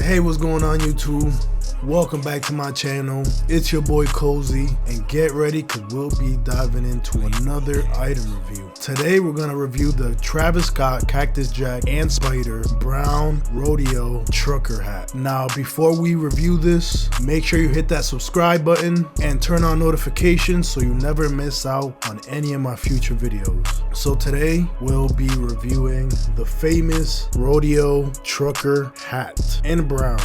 Hey, what's going on YouTube? Welcome back to my channel. It's your boy Cozy, and get ready because we'll be diving into another item review. Today we're going to review the Travis Scott Cactus Jack and Sp5der brown Rodeo trucker hat. Now before we review this, make sure you hit that subscribe button and turn on notifications so you never miss out on any of my future videos. So today we'll be reviewing the famous Rodeo trucker hat in brown.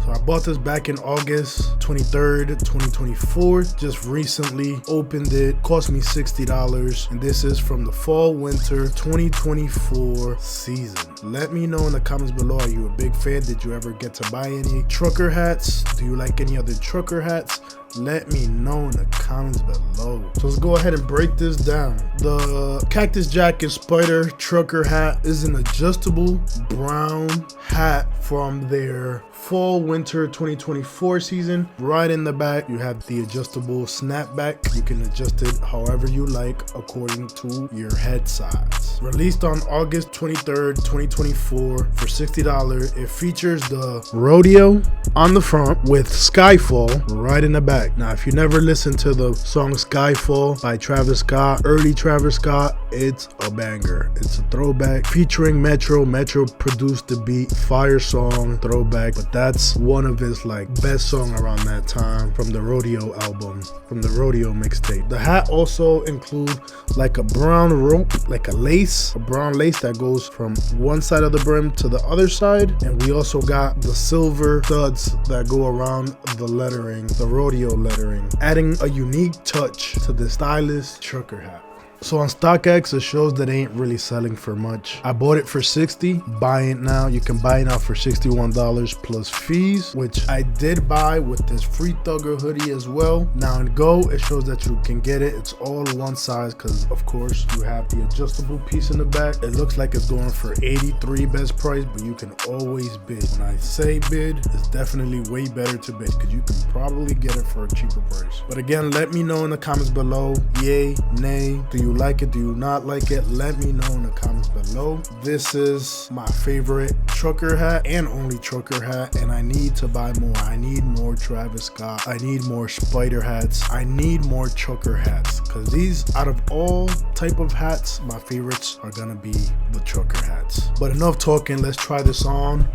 So I bought this back in August 23rd, 2024. Just recently opened it. Cost me $60. And this is from the fall winter 2024 season. Let me know in the comments below. Are you a big fan? Did you ever get to buy any trucker hats? Do you like any other trucker hats? Let me know in the comments below. So let's go ahead and break this down. The Cactus Jack and Sp5der trucker hat is an adjustable brown hat from their fall winter 2024 season. Right in the back you have the adjustable snapback. You can adjust it however you like according to your head size. Released on August 23rd, 2024 for $60. It features the Rodeo on the front with Skyfall right in the back. Now if you never listened to the song Skyfall by Travis Scott, early Travis Scott, it's a banger. It's a throwback featuring Metro. Metro produced the beat. Fire song, throwback, but that's one of his best song around that time from the Rodeo album, from the Rodeo mixtape. The hat also include like a brown rope, like a lace, a brown lace that goes from one side of the brim to the other side. And we also got the silver studs that go around the lettering, the Rodeo lettering, adding a unique touch to the stylish trucker hat. So on StockX, it shows that it ain't really selling for much. I bought it for $60. Buy it now. You can buy it now for $61 plus fees, which I did buy with this free Thugger hoodie as well. Now in Go, it shows that you can get it. It's all one size because of course you have the adjustable piece in the back. It looks like it's going for $83 best price, but you can always bid. When I say bid, it's definitely way better to bid because you can probably get it for a cheaper price. But again, let me know in the comments below. Yay, nay, do you like it? Do you not like it? Let me know in the comments below. This is my favorite trucker hat and only trucker hat, and I need to buy more. I need more Travis Scott. I need more Sp5der hats. I need more trucker hats because these, out of all type of hats, my favorites are gonna be the trucker hats. But enough talking, let's try this on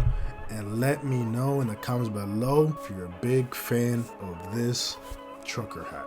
and let me know in the comments below if you're a big fan of this trucker hat.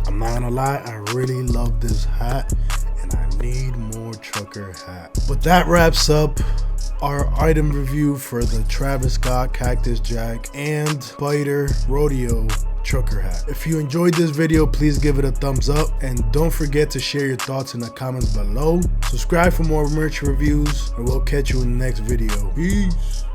I'm not gonna lie, I really love this hat and I need more trucker hat. But that wraps up our item review for the Travis Scott Cactus Jack and Sp5der Rodeo trucker hat. If you enjoyed this video, please give it a thumbs up and don't forget to share your thoughts in the comments below. Subscribe for more merch reviews and we'll catch you in the next video. Peace.